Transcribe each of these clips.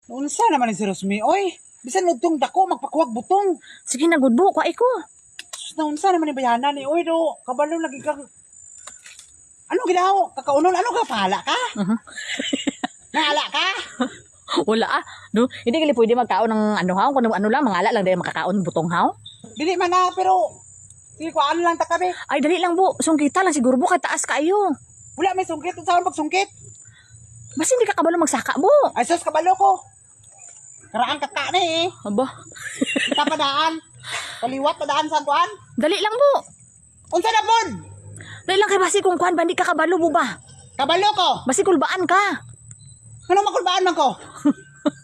Unsa naman ni si Rosmi, oy. Bisan nugtong dako magpakuwag butong. Sige na, good bu. Kuha ko. Sus na unsa naman ni bayanan ni oy do. Kabalo lagi kang ano ginaw? Kakaunon ano ka pahala ka? Nahala ka? Wala ah. No, hindi gali pwede magkaon ng ano haw. Kung ano lang, mangala lang dahil makakaon butong haw. Dili man na pero sige ko ano lang ta kabe. Ay, dali lang bu. Sungkita lang siguro bu. Kay taas kayo. Wala may sungkit unsa man magsungkit? Basta hindi ka kabalo magsaka bu. Ay sus kabalo ko. Karaan kaka ni eh. Aba. Kita padaan. Kaliwat padaan sa kuan. Dali lang bu. Unsa na pod? Dali lang kay basi kung kuhan ba hindi ka kabalo bu ba? Kabalo ko. Basi kulbaan ka. Ano makulbaan man ko?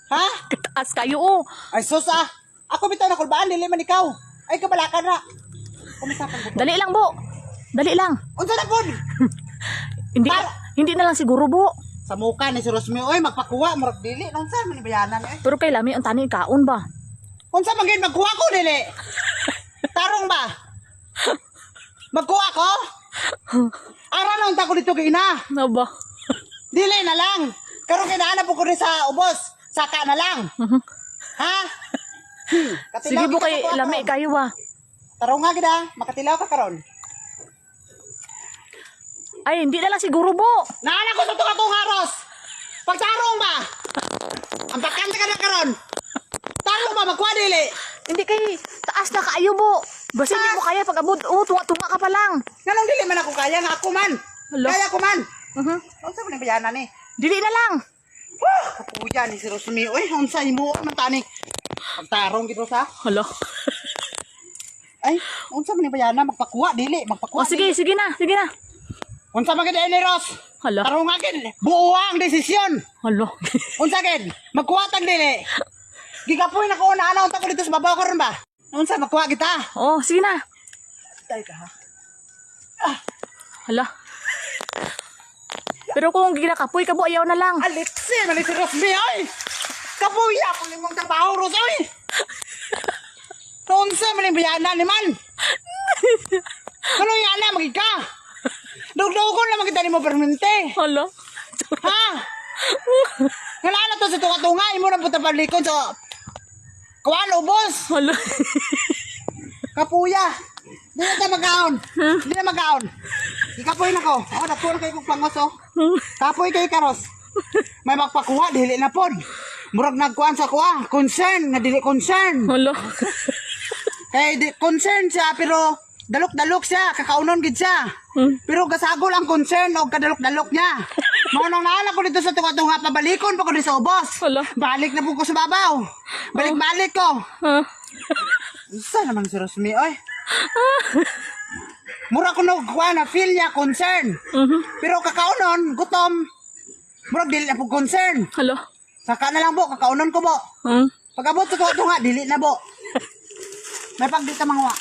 Ha? Kataas kayo oh. Ay sus ah. Ako bitaw na kulbaan dili man ikaw. Ay kabalakan ra. Kumusta ka buto? Dali lang bu. Dali lang. Unsa na pod? Hindi hindi na lang siguro bu. Sa muka ni si Rosmi oy magpakuha murag dili unsa man ni bayanan eh. Pero kay lami ang tani kaon ba? Unsa man gyud magkuha ko dili? Tarong ba? Magkuha ko? Ara na unta ko dito kay ina. Aba. Dili na lang. Karon kay naa po ko rin sa ubos. Saka na lang. Ha? Sige bu kay lami kayo ba? Tarong nga gid ah. Makatilaw ka karon. Ay, hindi na lang siguro bu. Naala ko sa tukatong haros. Pagtarong ba? Ang bakante ka na karon. Tarong ba magkuha dili? Hindi kay taas na kayo bu. Basta hindi mo kaya pag abot. Oh, tunga-tunga ka pa lang. Nganong dili man ako kaya nga ako man. Hala. Kaya ko man. Uh-huh. Unsa man ni bayanan ni? Dili na lang. Kapuya ni si Rosmi. Uy, unsa imo man tani? Pagtarong gid sa. Hala. Ay, unsa man ni bayanan magpakuha dili, magpakuha. Oh, sige, sige na, sige na. Unsa man gid ni Ros? Hala. Tarong nga gid. Buuang desisyon. Hala. Unsa gid? Magkuha tag dili. Gigapoy na ko na ana unta ko dito sa babaw karon ba? Unsa magkuha kita? Oh, sige na. Tay ka ha. Hala. Pero kung ginakapoy ka bu, ayaw na lang. Alexi, man si Rosmi ay. Kapuya ko limong trabaho Ros oy. Unsa man ni bayanan ni man? Ano yan na magika? Dugdugon na magita ni mo permente. Hala. Ha? Wala na to sa tunga-tunga. Imo na puta palikod sa kuwan ubos. Hala. Kapuya. Di na tayo magkaon. Di na magkaon. Ikapoy na ko. Ako natulang kayo kong pangos oh. Kapoy kayo karos. May magpakuha. Dili na pod. Murag nagkuhan sa kuha. Concern. Na dili concern. Hala. Kaya concern siya pero dalok-dalok siya. Kakaunon gid siya. Pero gasagol ang concern o kadalok-dalok niya. Mao nang naala ko dito sa tunga-tunga pabalikon pa ko dito sa ubos. Hala. Balik na po ko sa babaw. Balik-balik ko. Isa naman si Rosmi, oy. Mura ko nagkuha na feel niya concern. Pero kakaunon, gutom. Mura dili na po concern. Hala. Saka na lang po, kakaunon ko po. Pag abot sa tunga, dili na po. May pagdita mangwa.